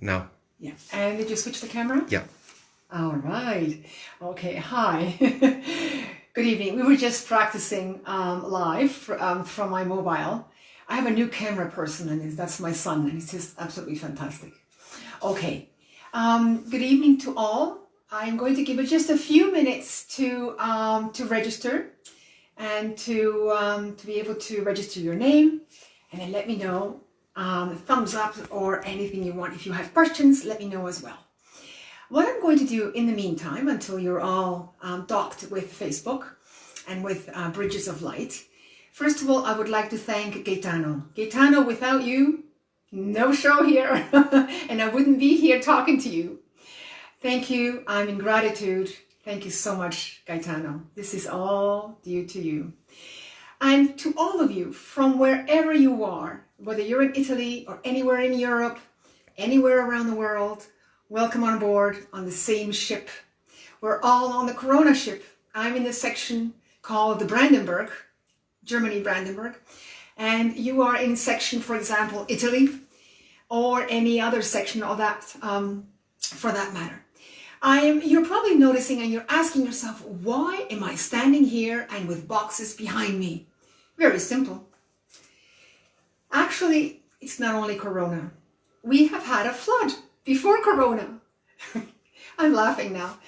No. Yeah. And did you switch the camera? Yeah. All right. Okay. Hi. Good evening. We were just practicing live from my mobile. I have a new camera person, and that's my son, and he's just absolutely fantastic. Okay. Good evening to all. I'm going to give it just a few minutes to register and to be able to register your name, and then let me know thumbs up or anything you want. If you have questions, let me know as well. What I'm going to do in the meantime, until you're all docked with Facebook and with Bridges of Light, first of all, I would like to thank Gaetano. Gaetano, without you, no show here, and I wouldn't be here talking to you. Thank you. I'm in gratitude. Thank you so much, Gaetano. This is all due to you. And to all of you, from wherever you are, whether you're in Italy or anywhere in Europe, anywhere around the world, welcome on board on the same ship. We're all on the Corona ship. I'm in the section called the Brandenburg, Germany, Brandenburg. And you are in section, for example, Italy, or any other section of that, for that matter. You're probably noticing and you're asking yourself, why am I standing here and with boxes behind me? Very simple. Actually, it's not only Corona. We have had a flood before Corona. I'm laughing now.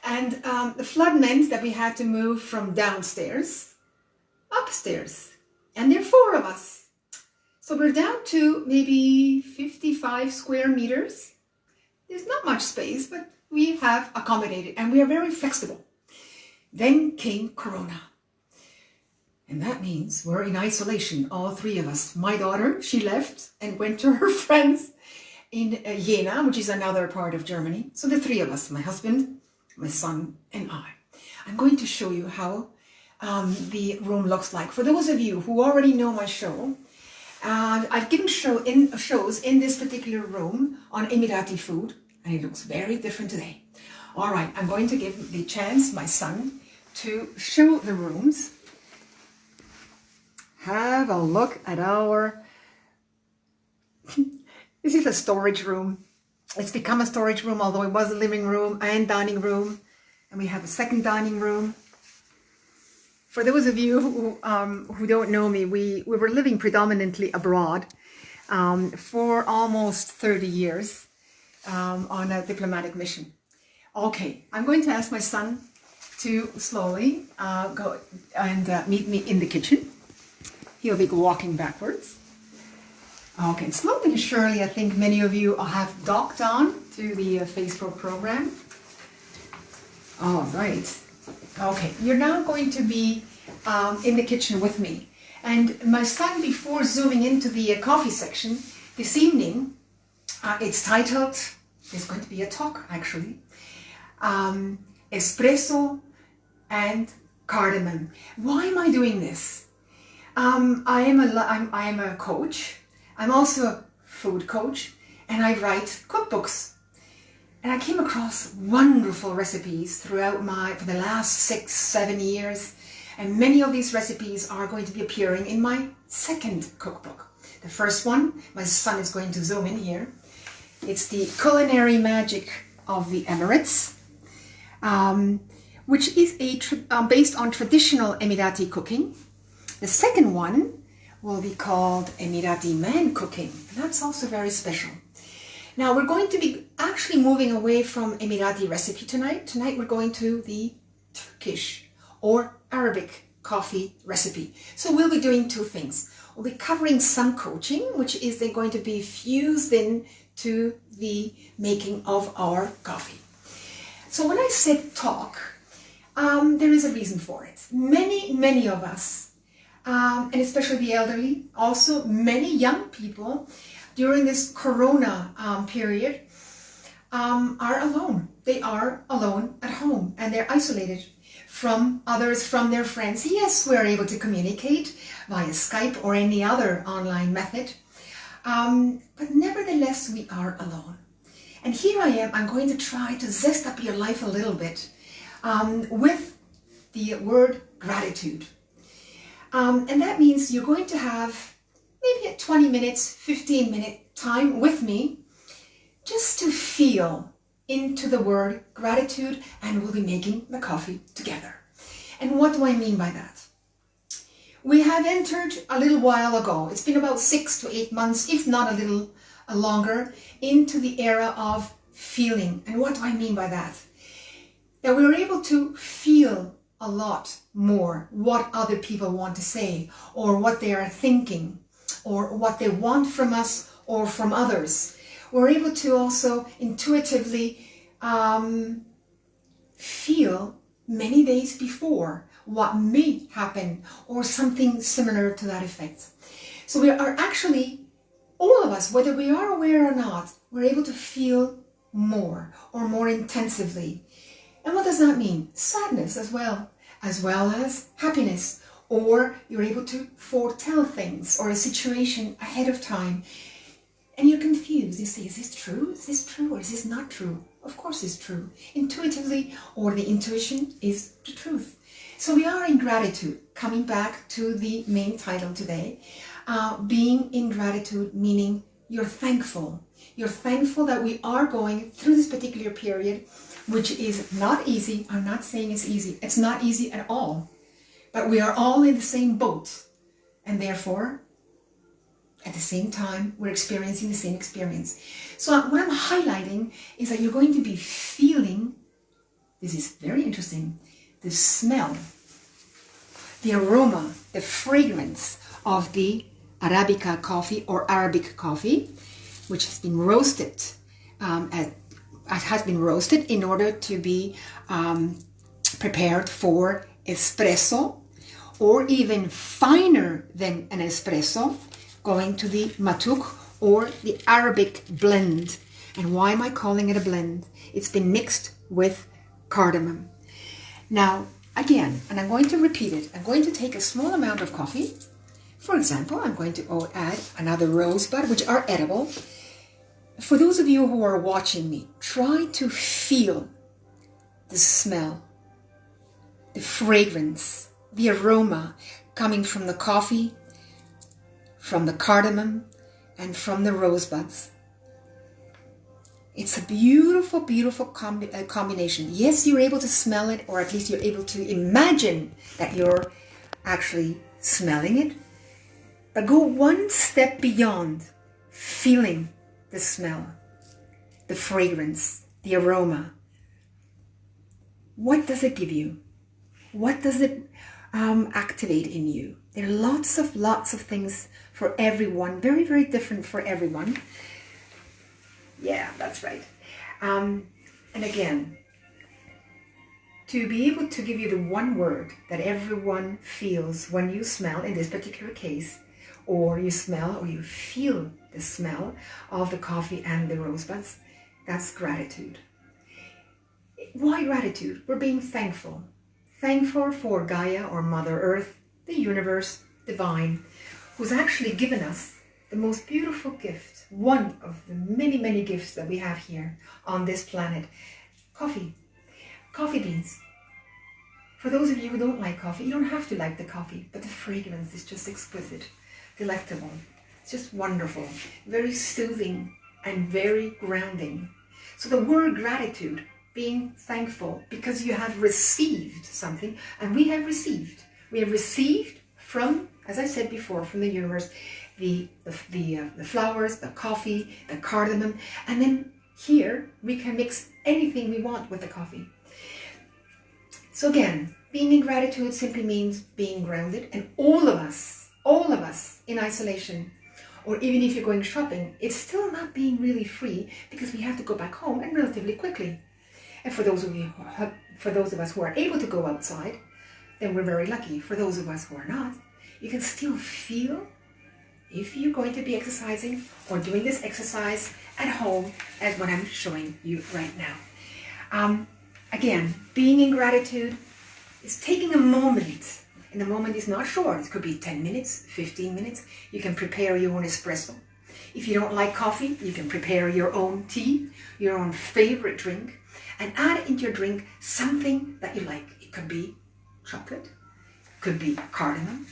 And the flood meant that we had to move from downstairs upstairs. And there are 4 of us. So we're down to maybe 55 square meters. There's not much space, but we have accommodated and we are very flexible. Then came Corona. And that means we're in isolation, all 3 of us. My daughter, she left and went to her friends in Jena, which is another part of Germany. So the 3 of us, my husband, my son, and I. I'm going to show you how the room looks like. For those of you who already know my show, I've given shows in this particular room on Emirati food, and it looks very different today. All right, I'm going to give the chance, my son, to show the rooms. Have a look at our... This is a storage room. It's become a storage room, although it was a living room and dining room. And we have a second dining room. For those of you who don't know me, we were living predominantly abroad for almost 30 years on a diplomatic mission. Okay, I'm going to ask my son to slowly go and meet me in the kitchen. He'll be walking backwards. Okay, slowly and surely, I think many of you have docked on to the Facebook program. All right. Okay, you're now going to be in the kitchen with me. And my son, before zooming into the coffee section this evening, it's titled, there's going to be a talk actually, Espresso and Cardamom. Why am I doing this? I am a coach. I'm also a food coach, and I write cookbooks. And I came across wonderful recipes for the last 6-7 years. And many of these recipes are going to be appearing in my second cookbook. The first one, my son is going to zoom in here. It's the Culinary Magic of the Emirates, which is based on traditional Emirati cooking. The second one will be called Emirati Man Cooking. And that's also very special. Now we're going to be actually moving away from Emirati recipe tonight. Tonight we're going to the Turkish or Arabic coffee recipe. So we'll be doing 2 things. We'll be covering some coaching, which is then going to be fused in to the making of our coffee. So when I said talk, there is a reason for it. Many of us, and especially the elderly, also many young people during this Corona period are alone. They are alone at home and they're isolated from others, from their friends. Yes, we're able to communicate via Skype or any other online method, but nevertheless we are alone. And here I am, I'm going to try to zest up your life a little bit with the word gratitude. And that means you're going to have maybe a 20 minutes, 15-minute time with me just to feel into the word gratitude, and we'll be making the coffee together. And what do I mean by that? We have entered a little while ago, it's been about 6 to 8 months, if not a little longer, into the era of feeling. And what do I mean by that? That we're able to feel a lot more what other people want to say, or what they are thinking, or what they want from us or from others. We're able to also intuitively feel many days before what may happen, or something similar to that effect. So we are actually, all of us, whether we are aware or not, we're able to feel more or more intensively. And what does that mean? Sadness as well as happiness. Or you're able to foretell things or a situation ahead of time. And you're confused. You say, is this true? Is this true? Or is this not true? Of course it's true. Intuitively, or the intuition is the truth. So we are in gratitude. Coming back to the main title today. Being in gratitude, meaning you're thankful. You're thankful that we are going through this particular period, which is not easy. I'm not saying it's easy. It's not easy at all. But we are all in the same boat. And therefore, at the same time, we're experiencing the same experience. So what I'm highlighting is that you're going to be feeling, this is very interesting, the smell, the aroma, the fragrance of the Arabica coffee or Arabic coffee, which has been roasted. It has been roasted in order to be prepared for espresso, or even finer than an espresso, going to the matuk or the Arabic blend. And why am I calling it a blend? It's been mixed with cardamom. Now, again, and I'm going to repeat it, I'm going to take a small amount of coffee. For example, I'm going to add another rosebud, which are edible. For those of you who are watching me, try to feel the smell, the fragrance, the aroma coming from the coffee, from the cardamom, and from the rosebuds. It's a beautiful, beautiful combination. Yes, you're able to smell it, or at least you're able to imagine that you're actually smelling it. But go one step beyond feeling the smell, the fragrance, the aroma. What does it give you? What does it activate in you? There are lots of things for everyone, very, very different for everyone. Yeah, that's right. And again, to be able to give you the one word that everyone feels when you smell, in this particular case, or you smell or you feel the smell of the coffee and the rosebuds, that's gratitude. Why gratitude? We're being thankful. Thankful for Gaia, or Mother Earth, the universe, divine, who's actually given us the most beautiful gift, one of the many, many gifts that we have here on this planet. Coffee. Coffee beans. For those of you who don't like coffee, you don't have to like the coffee, but the fragrance is just exquisite, delectable. It's just wonderful, very soothing and very grounding. So the word gratitude, being thankful because you have received something, and we have received. We have received from, as I said before, from the universe, the flowers, the coffee, the cardamom, and then here we can mix anything we want with the coffee. So again, being in gratitude simply means being grounded, and all of us in isolation, or even if you're going shopping, it's still not being really free because we have to go back home, and relatively quickly. And for those of us who are able to go outside, then we're very lucky. For those of us who are not, you can still feel, if you're going to be exercising or doing this exercise at home, as what I'm showing you right now. Again, being in gratitude is taking a moment, and the moment is not short. It could be 10 minutes, 15 minutes. You can prepare your own espresso. If you don't like coffee, you can prepare your own tea, your own favorite drink, and add into your drink something that you like. It could be chocolate, it could be cardamom,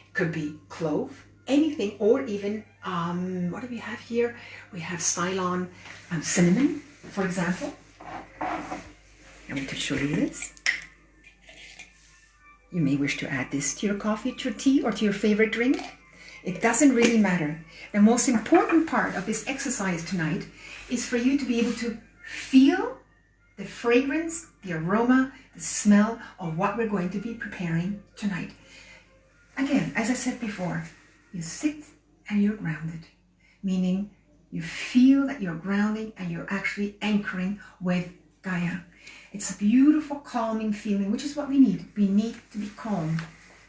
it could be clove, anything, or even What do we have here? We have Ceylon cinnamon, for example. And we could show you this. You may wish to add this to your coffee, to your tea, or to your favorite drink. It doesn't really matter. The most important part of this exercise tonight is for you to be able to feel the fragrance, the aroma, the smell of what we're going to be preparing tonight. Again, as I said before, you sit and you're grounded, meaning you feel that you're grounding and you're actually anchoring with Gaia. It's a beautiful, calming feeling, which is what we need. We need to be calm.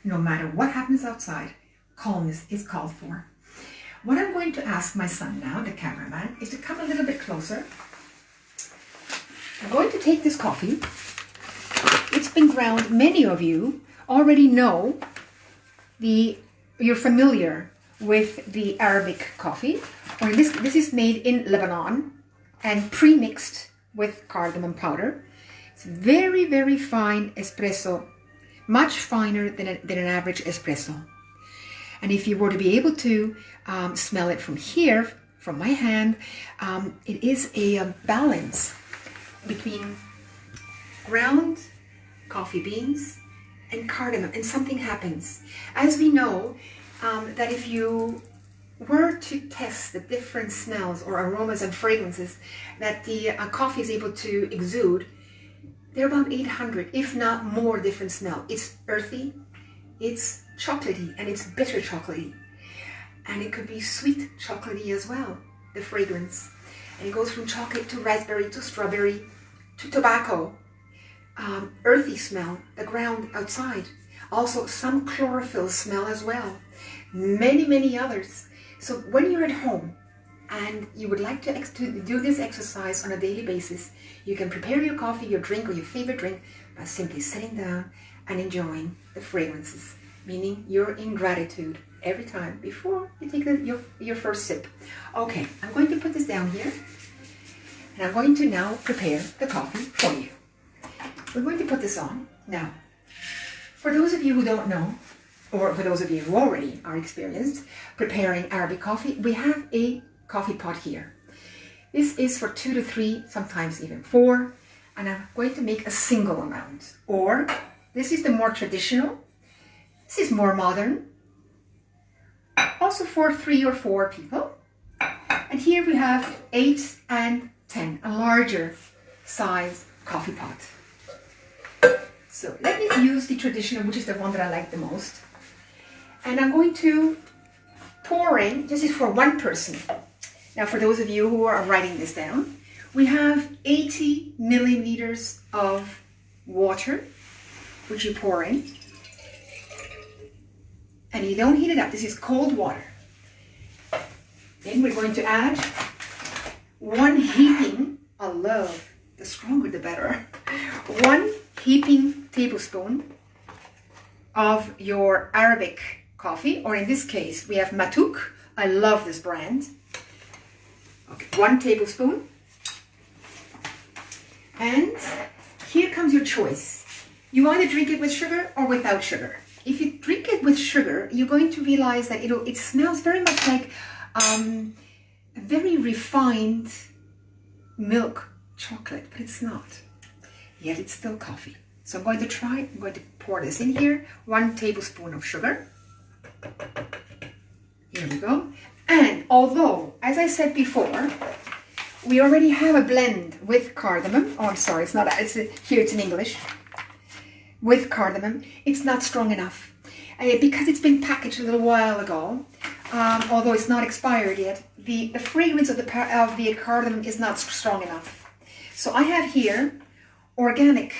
No matter what happens outside, calmness is called for. What I'm going to ask my son now, the cameraman, is to come a little bit closer. I'm going to take this coffee. It's been ground. Many of you already know you're familiar with the Arabic coffee, or this is made in Lebanon and pre-mixed with cardamom powder. It's very, very fine espresso, much finer than an average espresso. And if you were to be able to smell it from here, from my hand, it is a balance between ground coffee beans and cardamom, and something happens. As we know, that if you were to test the different smells or aromas and fragrances that the coffee is able to exude, there are about 800, if not more, different smells. It's earthy, it's chocolatey, and it's bitter chocolatey. And it could be sweet chocolatey as well, the fragrance. And it goes from chocolate to raspberry to strawberry to tobacco. Earthy smell, the ground outside. Also some chlorophyll smell as well. Many, many others. So when you're at home and you would like to do this exercise on a daily basis, you can prepare your coffee, your drink, or your favorite drink by simply sitting down and enjoying the fragrances, meaning you're in gratitude every time before you take your first sip. Okay, I'm going to put this down here, and I'm going to now prepare the coffee for you. We're going to put this on. Now, for those of you who don't know, or for those of you who already are experienced preparing Arabic coffee, we have a coffee pot here. This is for 2 to 3, sometimes even 4, and I'm going to make a single amount. Or, this is the more traditional. This is more modern. Also for 3 or 4 people. And here we have 8 and 10, a larger size coffee pot. So let me use the traditional, which is the one that I like the most. And I'm going to pour in, this is for one person. Now for those of you who are writing this down, we have 80 milliliters of water, which you pour in. And you don't heat it up, this is cold water. Then we're going to add 1 heaping, I love, the stronger the better, 1 heaping tablespoon of your Arabic coffee, or in this case, we have Matuk. I love this brand. Okay, 1 tablespoon. And here comes your choice. You either drink it with sugar or without sugar. If you drink it with sugar, you're going to realize that it smells very much like very refined milk chocolate, but it's not. Yet it's still coffee. So I'm going to pour this in here. 1 tablespoon of sugar. Here we go. And although, as I said before, we already have a blend with cardamom. Oh, I'm sorry, here it's in English. With cardamom, it's not strong enough. Because it's been packaged a little while ago, although it's not expired yet, the fragrance of the cardamom is not strong enough. So I have here organic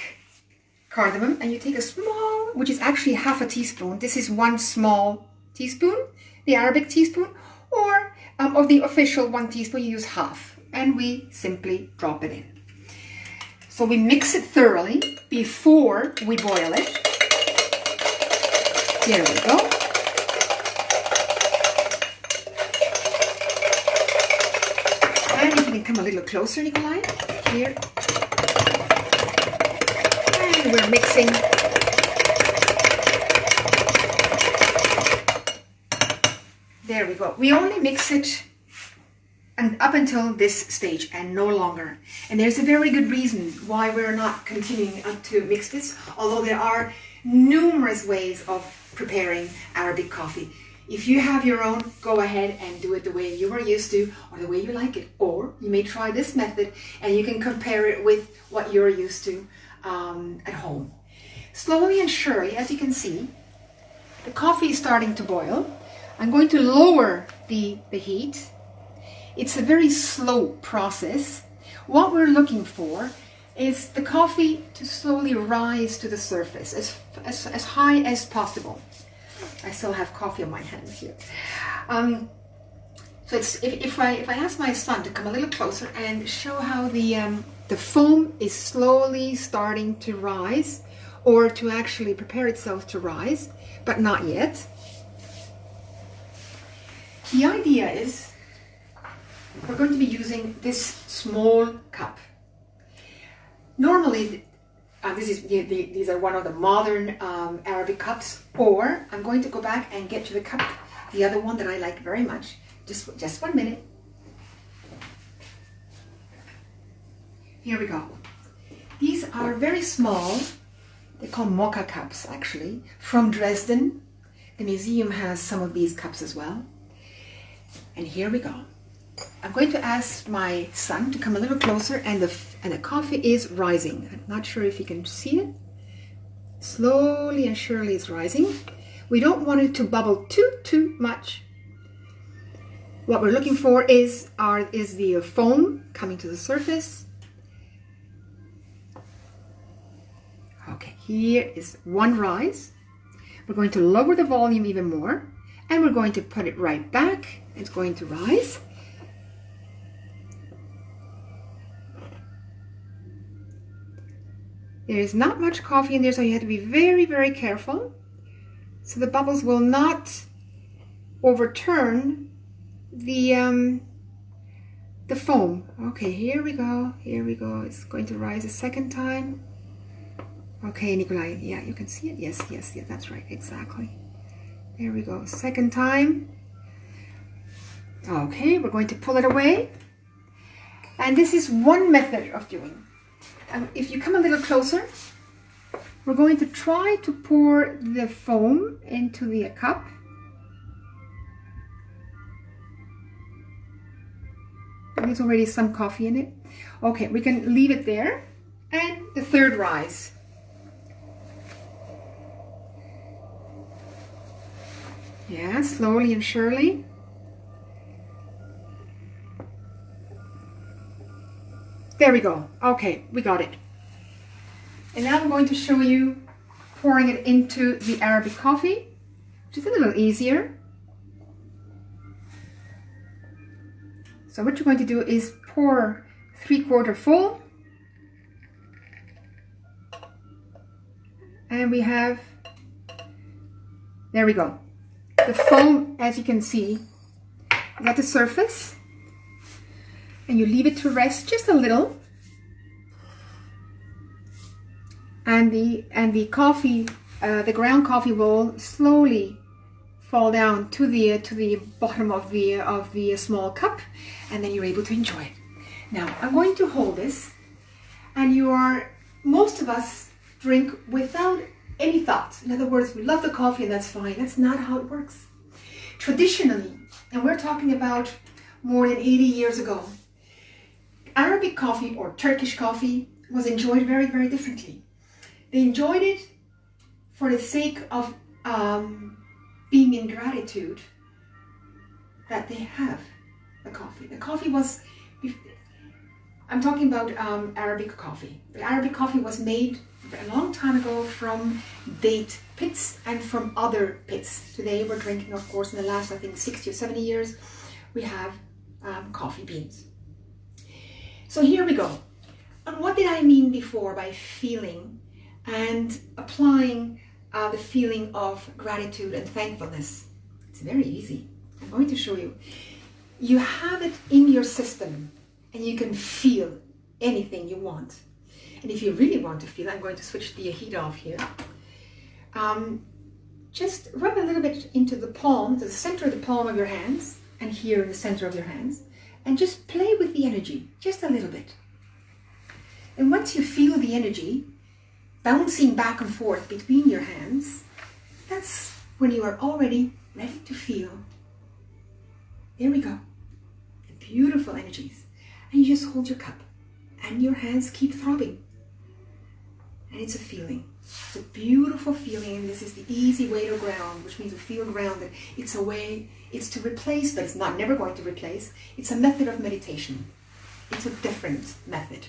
cardamom, and you take a small, which is actually half a teaspoon. This is 1 small teaspoon, the Arabic teaspoon, or of the official 1 teaspoon, you use half, and we simply drop it in. So we mix it thoroughly before we boil it. Here we go. And if you can come a little closer, Nikolai, here. And we're mixing. There we go. We only mix it and up until this stage and no longer. And there's a very good reason why we're not continuing to mix this, although there are numerous ways of preparing Arabic coffee. If you have your own, go ahead and do it the way you are used to or the way you like it. Or you may try this method and you can compare it with what you're used to at home. Slowly and surely, as you can see, the coffee is starting to boil. I'm going to lower the heat. It's a very slow process. What we're looking for is the coffee to slowly rise to the surface as high as possible. I still have coffee on my hands here. So it's, if I ask my son to come a little closer and show how the foam is slowly starting to rise, or to actually prepare itself to rise, but not yet. The idea is we're going to be using this small cup. Normally, these are one of the modern Arabic cups, or I'm going to go back and get to the cup, the other one that I like very much. Just 1 minute. Here we go. These are very small. They're called Mocca cups, actually, from Dresden. The museum has some of these cups as well. And here we go. I'm going to ask my son to come a little closer, and the coffee is rising. I'm not sure if you can see it. Slowly and surely it's rising. We don't want it to bubble too much. What we're looking for is the foam coming to the surface. Okay, here is one rise. We're going to lower the volume even more, and we're going to put it right back. It's going to rise. There is not much coffee in there, so you have to be very, very careful. So the bubbles will not overturn the foam. Okay, here we go. Here we go. It's going to rise a second time. Okay, Nikolai, yeah, you can see it. Yes, that's right, exactly. There we go, second time. Okay, we're going to pull it away. And this is one method of doing. If you come a little closer, we're going to try to pour the foam into the cup. There's already some coffee in it. Okay, we can leave it there. And the third rise. Yeah, slowly and surely. There we go. Okay, we got it. And now I'm going to show you pouring it into the Arabic coffee, which is a little easier. So what you're going to do is pour 3/4 full. And we have, there we go. The foam, as you can see, is at the surface, and you leave it to rest just a little, and the coffee, the ground coffee will slowly fall down to the bottom of the small cup, and then you're able to enjoy it. Now I'm going to hold this, and most of us drink without any thought. In other words, we love the coffee and that's fine. That's not how it works. Traditionally, and we're talking about more than 80 years ago, Arabic coffee or Turkish coffee was enjoyed very, very differently. They enjoyed it for the sake of being in gratitude that they have the coffee. The coffee was, I'm talking about Arabic coffee. The Arabic coffee was made a long time ago from date pits and from other pits. Today we're drinking, of course, in the last, I think, 60 or 70 years, we have coffee beans. So here we go. And what did I mean before by feeling and applying the feeling of gratitude and thankfulness? It's very easy. I'm going to show you. You have it in your system and you can feel anything you want. And if you really want to feel, I'm going to switch the heat off here. just rub a little bit into the palm, to the center of the palm of your hands, and here in the center of your hands, and just play with the energy, just a little bit. And once you feel the energy bouncing back and forth between your hands, that's when you are already ready to feel. There we go. The beautiful energies. And you just hold your cup and your hands keep throbbing. And it's a feeling. It's a beautiful feeling, and this is the easy way to ground, which means to feel grounded. It's a way, it's to replace, but it's not never going to replace. It's a method of meditation. It's a different method.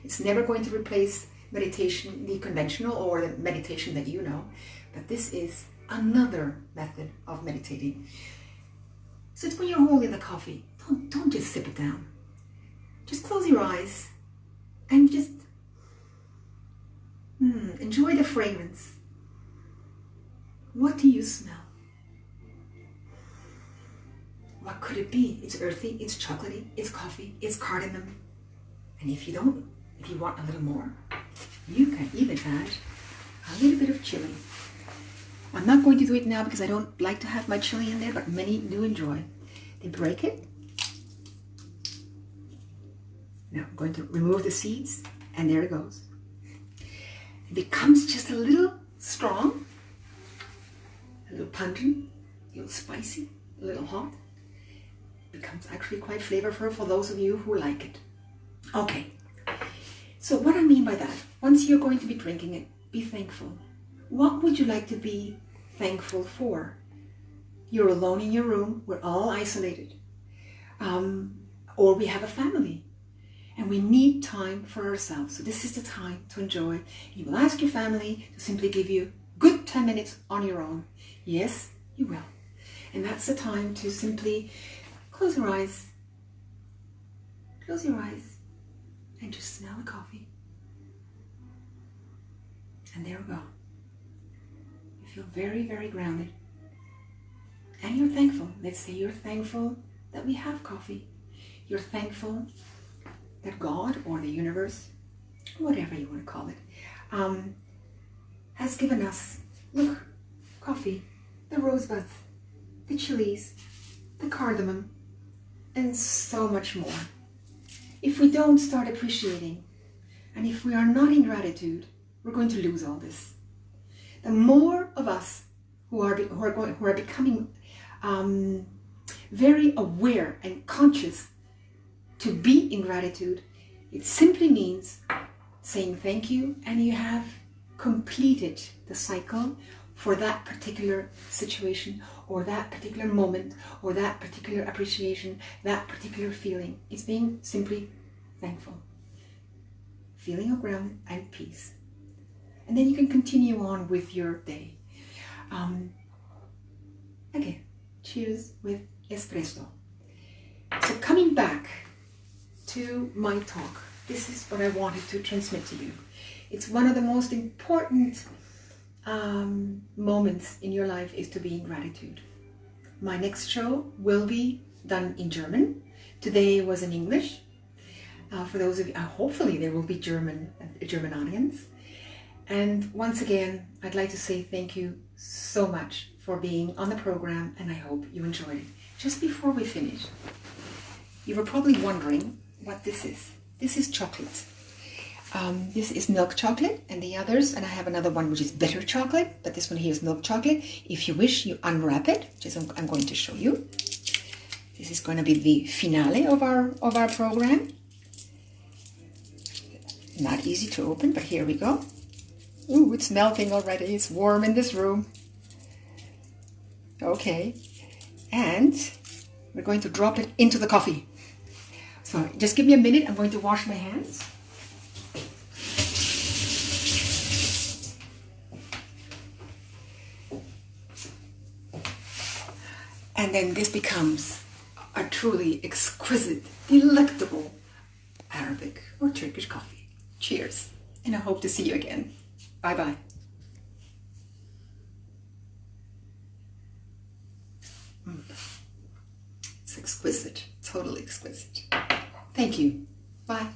It's never going to replace meditation, the conventional or the meditation that you know, but this is another method of meditating. So it's when you're holding the coffee, don't just sip it down. Just close your eyes and just enjoy the fragrance. What do you smell? What could it be? It's earthy, it's chocolatey, it's coffee, it's cardamom. And if you want a little more, you can even add a little bit of chili. I'm not going to do it now because I don't like to have my chili in there, but many do enjoy. They break it. Now I'm going to remove the seeds, and there it goes. It becomes just a little strong, a little pungent, a little spicy, a little hot. It becomes actually quite flavorful for those of you who like it. Okay, so what I mean by that, once you're going to be drinking it, be thankful. What would you like to be thankful for? You're alone in your room, we're all isolated. Or we have a family. And we need time for ourselves. So this is the time to enjoy. You will ask your family to simply give you good 10 minutes on your own. Yes, you will. And that's the time to simply close your eyes. Close your eyes and just smell the coffee. And there we go. You feel very, very grounded. And you're thankful. Let's say you're thankful that we have coffee. You're thankful that God or the universe, whatever you want to call it, has given us, look, coffee, the rosebuds, the chilies, the cardamom, and so much more. If we don't start appreciating, and if we are not in gratitude, we're going to lose all this. The more of us who are becoming very aware and conscious to be in gratitude, it simply means saying thank you, and you have completed the cycle for that particular situation or that particular moment or that particular appreciation, that particular feeling. It's being simply thankful. Feeling of ground and peace. And then you can continue on with your day. Okay, cheers with espresso. So coming back to my talk, this is what I wanted to transmit to you. It's one of the most important moments in your life is to be in gratitude. My next show will be done in German. Today was in English. For those of you, hopefully there will be German audience. And once again, I'd like to say thank you so much for being on the program, and I hope you enjoyed it. Just before we finish, you were probably wondering what this is. This is chocolate. This is milk chocolate, and the others, and I have another one which is bitter chocolate, but this one here is milk chocolate. If you wish, you unwrap it, which is I'm going to show you. This is going to be the finale of our program. Not easy to open, but here we go. Ooh, it's melting already. It's warm in this room. Okay, and we're going to drop it into the coffee. So just give me a minute. I'm going to wash my hands. And then this becomes a truly exquisite, delectable Arabic or Turkish coffee. Cheers, and I hope to see you again. Bye-bye. It's exquisite, totally exquisite. Thank you. Bye.